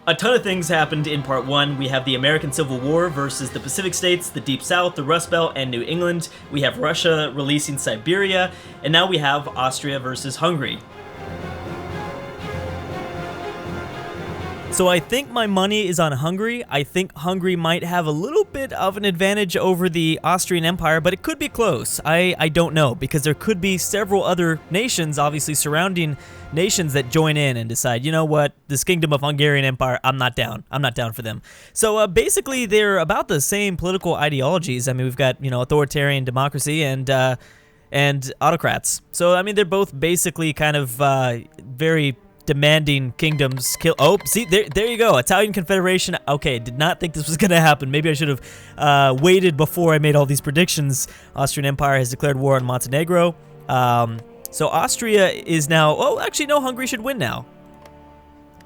A ton of things happened in part 1. We have the American Civil War versus the Pacific States, the Deep South, the Rust Belt, and New England. We have Russia releasing Siberia, and now we have Austria versus Hungary. So I think my money is on Hungary. I think Hungary might have a little bit of an advantage over the Austrian Empire, but it could be close. I don't know, because there could be several other nations, obviously surrounding nations, that join in and decide, you know what, this Kingdom of Hungarian Empire, I'm not down. I'm not down for them. So basically, they're about the same political ideologies. I mean, we've got, authoritarian democracy and autocrats. So, I mean, they're both basically kind of very demanding kingdoms. See, there you go. Italian Confederation. Okay, did not think this was going to happen. Maybe I should have waited before I made all these predictions. Austrian Empire has declared war on Montenegro. So Austria is now... Oh, actually, no, Hungary should win now.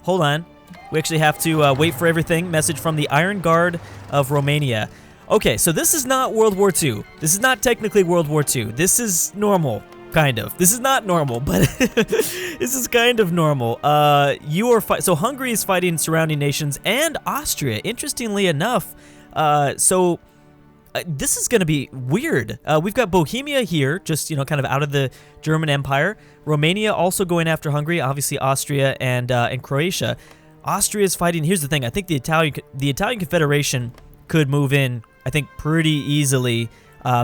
Hold on. We actually have to wait for everything. Message from the Iron Guard of Romania. Okay, so this is not World War II. This is not technically World War II. This is normal. Kind of. This is not normal, but this is kind of normal. So Hungary is fighting surrounding nations and Austria, interestingly enough. This is going to be weird. We've got Bohemia here, just, kind of out of the German Empire. Romania also going after Hungary, obviously Austria and Croatia. Austria is fighting. Here's the thing. I think the Italian Confederation could move in, I think, pretty easily.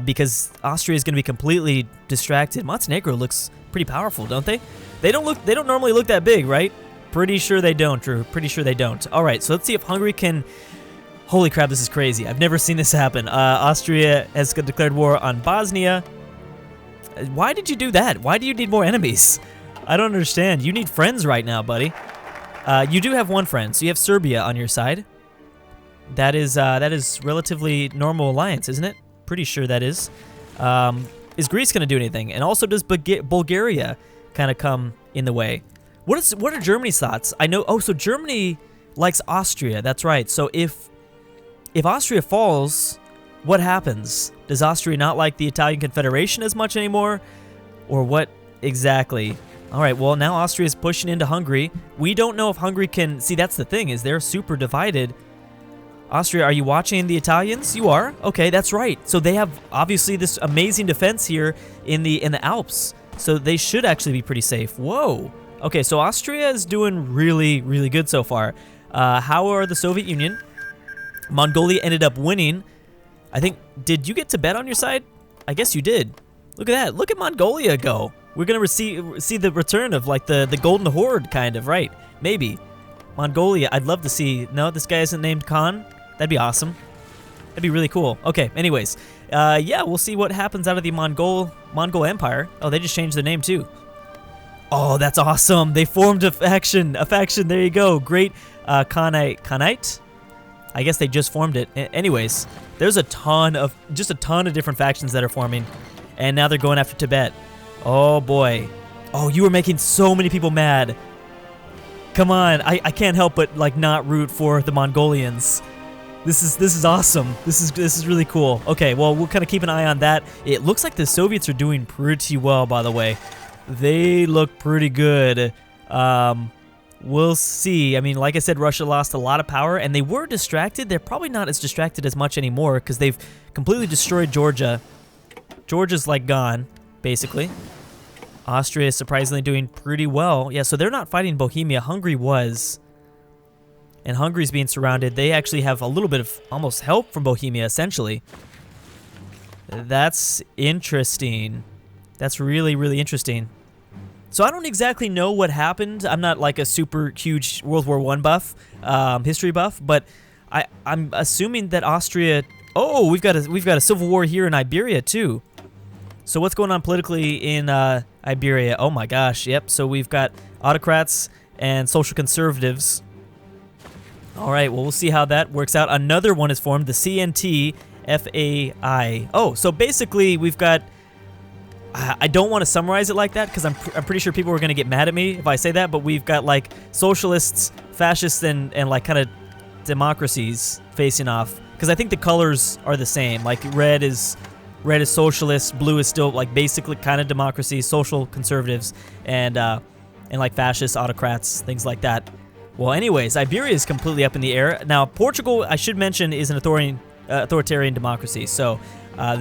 Because Austria is going to be completely distracted. Montenegro looks pretty powerful, don't they? They don't normally look that big, right? Pretty sure they don't, Drew. Pretty sure they don't. All right, so let's see if Hungary can... Holy crap, this is crazy. I've never seen this happen. Austria has declared war on Bosnia. Why did you do that? Why do you need more enemies? I don't understand. You need friends right now, buddy. You do have one friend, so you have Serbia on your side. That is relatively normal alliance, isn't it? Pretty sure that is. Is Greece going to do anything? And also, does Bulgaria kind of come in the way? What are Germany's thoughts? I know. Oh, so Germany likes Austria. That's right. So if Austria falls, what happens? Does Austria not like the Italian Confederation as much anymore, or what exactly? All right. Well, now Austria is pushing into Hungary. We don't know if Hungary can. See, that's the thing, is they're super divided. Austria, are you watching the Italians? You are? Okay, that's right. So they have, obviously, this amazing defense here in the Alps. So they should actually be pretty safe. Whoa. Okay, so Austria is doing really, really good so far. How are the Soviet Union? Mongolia ended up winning. I think, did you get Tibet on your side? I guess you did. Look at that. Look at Mongolia go. We're going to see the return of, like, the Golden Horde, kind of, right? Maybe. Mongolia, I'd love to see. No, this guy isn't named Khan. That'd be awesome. That'd be really cool. Okay, anyways. Yeah, we'll see what happens out of the Mongol Empire. Oh, they just changed their name, too. Oh, that's awesome. They formed a faction. There you go. Great. Khanite? I guess they just formed it. Anyways, there's a ton of different factions that are forming. And now they're going after Tibet. Oh, boy. Oh, you were making so many people mad. Come on. I can't help but, like, not root for the Mongolians. This is awesome. This is really cool. Okay, well, we'll kind of keep an eye on that. It looks like the Soviets are doing pretty well, by the way. They look pretty good. We'll see. I mean, like I said, Russia lost a lot of power, and they were distracted. They're probably not as distracted as much anymore because they've completely destroyed Georgia. Georgia's, like, gone, basically. Austria is surprisingly doing pretty well. Yeah, so they're not fighting Bohemia. Hungary was... And Hungary's being surrounded. They actually have a little bit of almost help from Bohemia, essentially. That's interesting. That's really, really interesting. So I don't exactly know what happened. I'm not like a super huge World War I buff, history buff, but I'm assuming that Austria... Oh, we've got a civil war here in Iberia, too. So what's going on politically in Iberia? Oh, my gosh. Yep, so we've got autocrats and social conservatives. All right, well, we'll see how that works out. Another one is formed, the CNT-FAI. Oh, so basically we've got... I don't want to summarize it like that because I'm pretty sure people are going to get mad at me if I say that, but we've got, like, socialists, fascists, and like, kind of democracies facing off. Because I think the colors are the same. Like, red is socialist, blue is still, like, basically kind of democracy, social conservatives, and like, fascist autocrats, things like that. Well, anyways, Iberia is completely up in the air. Now, Portugal, I should mention, is an authoritarian democracy, so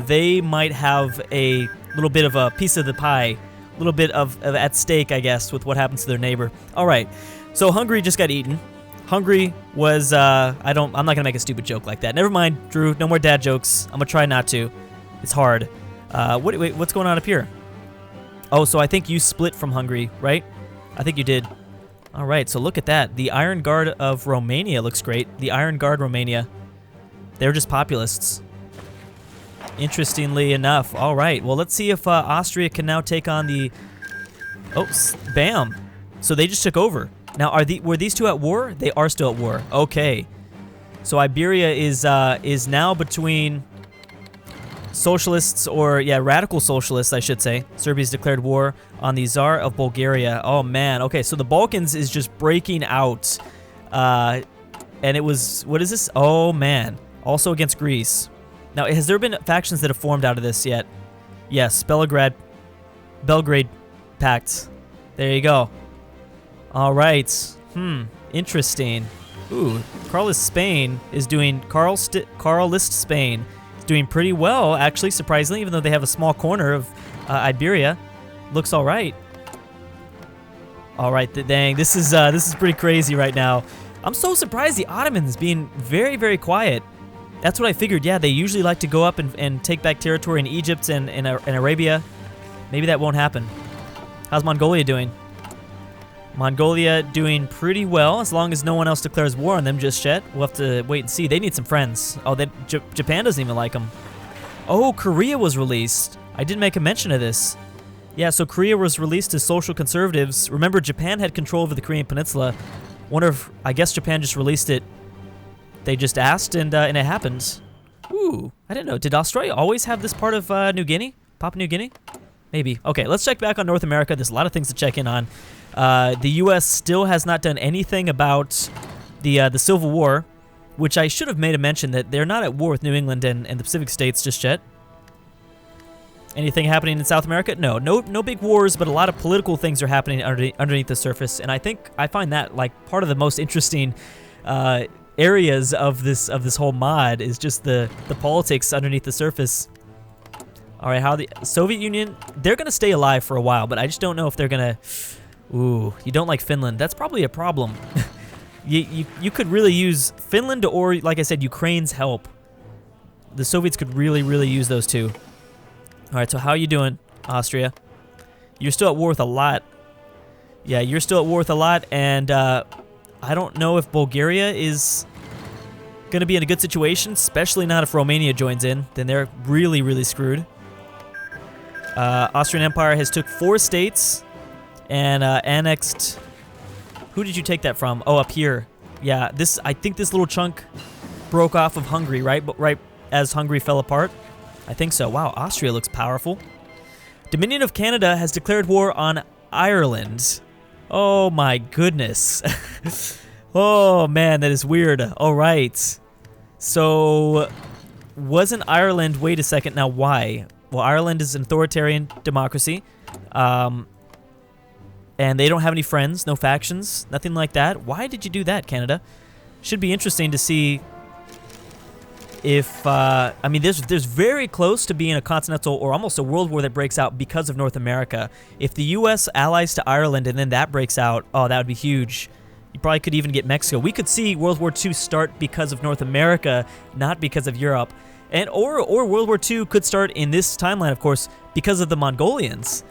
they might have a little bit of a piece of the pie, a little bit of at stake, I guess, with what happens to their neighbor. All right, so Hungary just got eaten. Hungary was, I'm not going to make a stupid joke like that. Never mind, Drew, no more dad jokes. I'm going to try not to. It's hard. Wait, what's going on up here? Oh, so I think you split from Hungary, right? I think you did. All right, so look at that. The Iron Guard of Romania looks great. The Iron Guard Romania. They're just populists. Interestingly enough. All right, well, let's see if Austria can now take on the... Oh, bam. So they just took over. Now, were these two at war? They are still at war. Okay. So Iberia is now between socialists, or yeah, radical socialists, I should say. Serbia's declared war on the Tsar of Bulgaria. Oh man. Okay, so the Balkans is just breaking out, and it was, what is this? Oh man. Also against Greece. Now, has there been factions that have formed out of this yet? Yes, Belgrade Pact. There you go. All right. Interesting. Ooh, Carlist Spain is doing Carlist Spain is doing pretty well, actually, surprisingly, even though they have a small corner of Iberia. Looks all right. All right, dang, this is pretty crazy right now. I'm so surprised the Ottomans being very, very quiet. That's what I figured. Yeah, they usually like to go up and take back territory in Egypt and Arabia. Maybe that won't happen. How's Mongolia doing? Mongolia doing pretty well, as long as no one else declares war on them just yet. We'll have to wait and see. They need some friends. Oh, Japan doesn't even like them. Oh, Korea was released. I didn't make a mention of this. Yeah, so Korea was released to social conservatives. Remember, Japan had control over the Korean Peninsula. Wonder if, I guess Japan just released it. They just asked, and it happened. Ooh, I didn't know. Did Australia always have this part of New Guinea? Papua New Guinea? Maybe. Okay, let's check back on North America. There's a lot of things to check in on. The U.S. still has not done anything about the Civil War, which I should have made a mention that they're not at war with New England and the Pacific states just yet. Anything happening in South America? No big wars, but a lot of political things are happening underneath the surface, and I find that like part of the most interesting areas of this whole mod is just the politics underneath the surface. All right, how the Soviet Union, they're gonna stay alive for a while, but I just don't know if they're gonna. Ooh, you don't like Finland. That's probably a problem. you could really use Finland or, like I said, Ukraine's help. The Soviets could really, really use those two. All right, so how you doing, Austria? You're still at war with a lot. Yeah, you're still at war with a lot, and I don't know if Bulgaria is going to be in a good situation, especially not if Romania joins in. Then they're really, really screwed. Austrian Empire has took 4 states and annexed. Who did you take that from? Oh, up here. Yeah, I think this little chunk broke off of Hungary, right? But right as Hungary fell apart. I think so. Wow, Austria looks powerful. Dominion of Canada has declared war on Ireland. Oh my goodness. Oh man, that is weird. All right. So, wasn't Ireland... Wait a second. Now, why? Well, Ireland is an authoritarian democracy. And they don't have any friends, no factions, nothing like that. Why did you do that, Canada? Should be interesting to see if... I mean, there's very close to being a continental or almost a world war that breaks out because of North America. If the U.S. allies to Ireland and then that breaks out, oh, that would be huge. You probably could even get Mexico. We could see World War II start because of North America, not because of Europe. And or World War II could start in this timeline, of course, because of the Mongolians.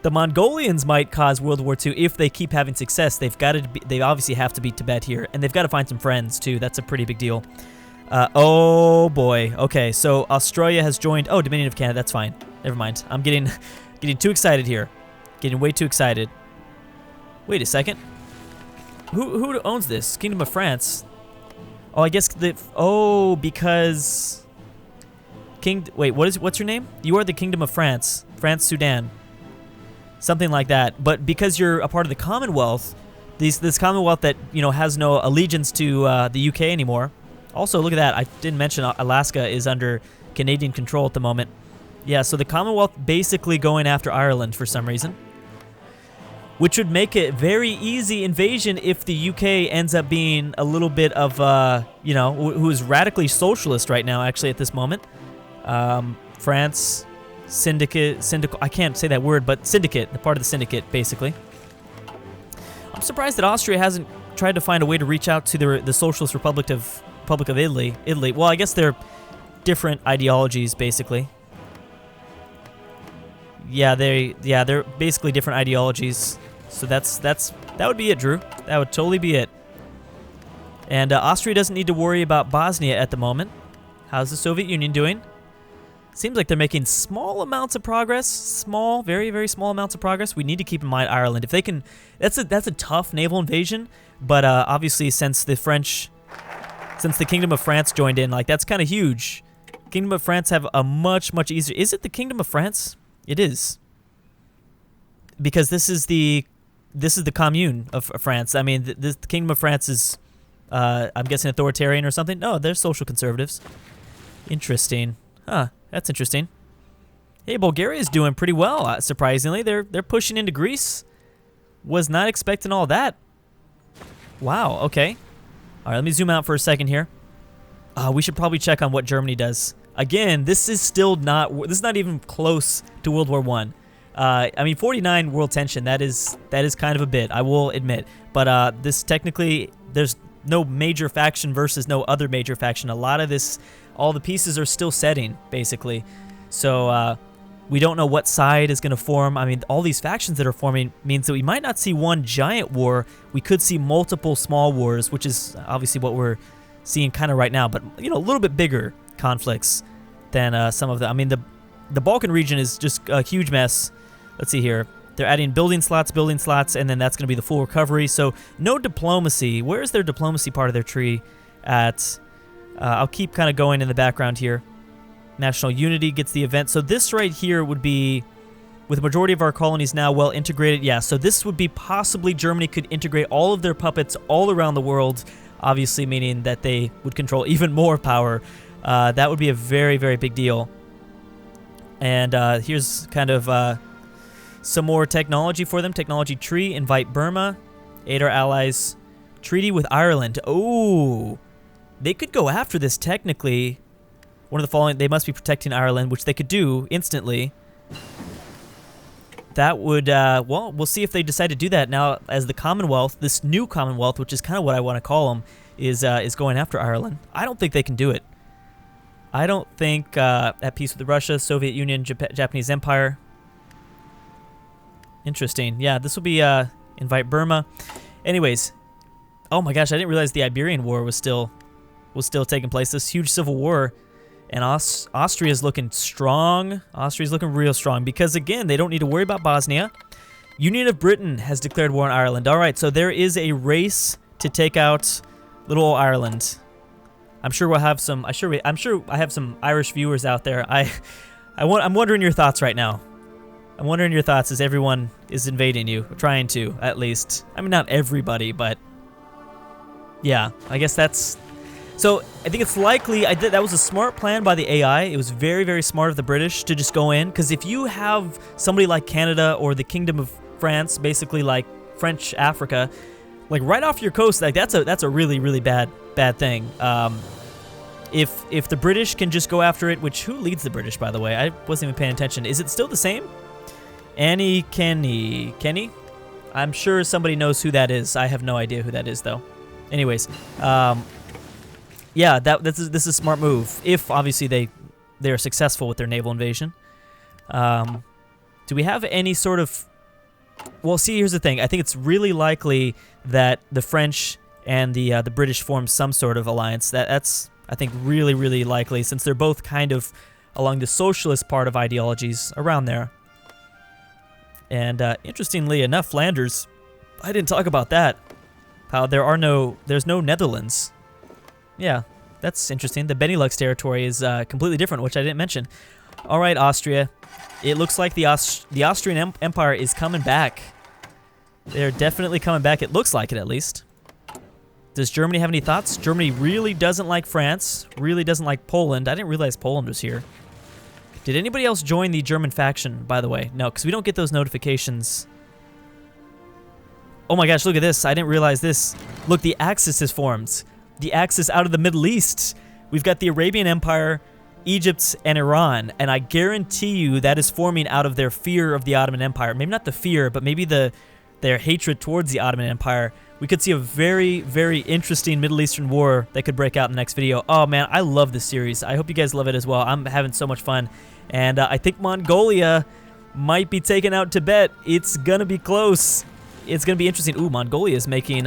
The Mongolians might cause World War II if they keep having success. They obviously have to beat Tibet here, and they've got to find some friends too. That's a pretty big deal. Oh boy. Okay, so Australia has joined. Oh, Dominion of Canada. That's fine. Never mind. I'm getting too excited here. Getting way too excited. Wait a second. Who owns this? Kingdom of France. Oh, I guess because wait, what's your name? You are the Kingdom of France. France, Sudan. Something like that. But because you're a part of the Commonwealth, this Commonwealth that, you know, has no allegiance to the UK anymore. Also, look at that. I didn't mention Alaska is under Canadian control at the moment. Yeah, so the Commonwealth basically going after Ireland for some reason. which would make it very easy invasion if the UK ends up being a little bit of, you know, who is radically socialist right now, actually, at this moment. France, syndicate, I can't say that word, but syndicate, the part of the syndicate, basically. I'm surprised that Austria hasn't tried to find a way to reach out to the Socialist Republic of Italy. Well, I guess they're different ideologies, basically. Yeah, they're basically different ideologies. So that would be it, Drew. That would totally be it. And Austria doesn't need to worry about Bosnia at the moment. How's the Soviet Union doing? Seems like they're making small amounts of progress. Small, very, very small amounts of progress. We need to keep in mind Ireland. If they can, that's a tough naval invasion. But obviously, since the Kingdom of France joined in, like, that's kind of huge. Kingdom of France have a much easier. Is it the Kingdom of France? It is. Because this is the Commune of France. I mean, the Kingdom of France is, I'm guessing, authoritarian or something. No, they're social conservatives. Interesting. Huh, that's interesting. Hey, Bulgaria's doing pretty well, surprisingly. They're pushing into Greece. Was not expecting all that. Wow, okay. All right, let me zoom out for a second here. We should probably check on what Germany does. Again, this is not even close to World War I. I mean, 49 world tension, that is kind of a bit, I will admit. But this technically, there's no major faction versus no other major faction. A lot of this, all the pieces are still setting, basically. So we don't know what side is going to form. I mean, all these factions that are forming means that we might not see one giant war. We could see multiple small wars, which is obviously what we're seeing kind of right now. But, you know, a little bit bigger conflicts than some of the... I mean, the Balkan region is just a huge mess. Let's see here. They're adding building slots, and then that's going to be the full recovery. So no diplomacy. Where is their diplomacy part of their tree at? I'll keep kind of going in the background here. National unity gets the event. So this right here would be, with the majority of our colonies now well integrated. Yeah, so this would be possibly Germany could integrate all of their puppets all around the world, obviously meaning that they would control even more power. That would be a very, very big deal. And here's kind of... some more technology for them. Technology tree. Invite Burma. Aid our allies. Treaty with Ireland. Oh, they could go after this technically. One of the following. They must be protecting Ireland, which they could do instantly. That would, well, we'll see if they decide to do that now as the Commonwealth, this new Commonwealth, which is kind of what I want to call them, is going after Ireland. I don't think they can do it. I don't think at peace with Russia, Soviet Union, Japanese Empire. Interesting. Yeah, this will be invite Burma. Anyways, oh my gosh, I didn't realize the Iberian War was still taking place. This huge civil war, and Austria's looking strong. Austria's looking real strong because again, they don't need to worry about Bosnia. Union of Britain has declared war on Ireland. All right, so there is a race to take out little old Ireland. I'm sure we'll have some. I'm sure I have some Irish viewers out there. I'm wondering your thoughts right now. I'm wondering your thoughts as everyone is invading you, trying to, at least. I mean, not everybody, but yeah, I guess that's... So, I think it's likely, that was a smart plan by the AI. It was very, very smart of the British to just go in, because if you have somebody like Canada or the Kingdom of France, basically like French Africa, like right off your coast, like that's a really, really bad thing. If the British can just go after it, which, who leads the British, by the way? I wasn't even paying attention. Is it still the same? Kenny? I'm sure somebody knows who that is. I have no idea who that is, though. Anyways, yeah, this is a smart move. If, obviously, they are successful with their naval invasion. Do we have any sort of... Well, see, here's the thing. I think it's really likely that the French and the British form some sort of alliance. That's, I think, really, really likely, since they're both kind of along the socialist part of ideologies around there. And interestingly enough, Flanders, I didn't talk about that. How there's no Netherlands. Yeah, that's interesting. The Benelux territory is completely different, which I didn't mention. All right, Austria. It looks like the Austrian Empire is coming back. They're definitely coming back. It looks like it, at least. Does Germany have any thoughts? Germany really doesn't like France. Really doesn't like Poland. I didn't realize Poland was here. Did anybody else join the German faction, by the way? No, because we don't get those notifications. Oh my gosh, look at this. I didn't realize this. Look, the Axis has formed. The Axis out of the Middle East. We've got the Arabian Empire, Egypt, and Iran, and I guarantee you that is forming out of their fear of the Ottoman Empire. Maybe not the fear, but maybe their hatred towards the Ottoman Empire. We could see a very, very interesting Middle Eastern war that could break out in the next video. Oh man, I love this series. I hope you guys love it as well. I'm having so much fun. And I think Mongolia might be taking out Tibet. It's gonna be close. It's gonna be interesting. Ooh, Mongolia is making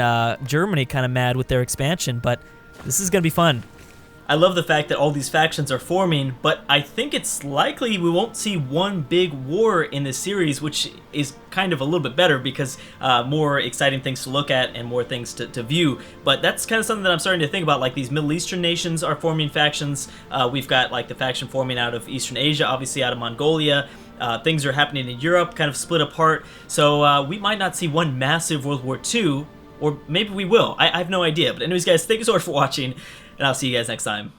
Germany kind of mad with their expansion, but this is gonna be fun. I love the fact that all these factions are forming, but I think it's likely we won't see one big war in this series, which is kind of a little bit better because more exciting things to look at and more things to view. But that's kind of something that I'm starting to think about, like these Middle Eastern nations are forming factions. We've got like the faction forming out of Eastern Asia, obviously out of Mongolia. Things are happening in Europe, kind of split apart. So we might not see one massive World War II, or maybe we will. I have no idea. But anyways, guys, thank you so much for watching, and I'll see you guys next time.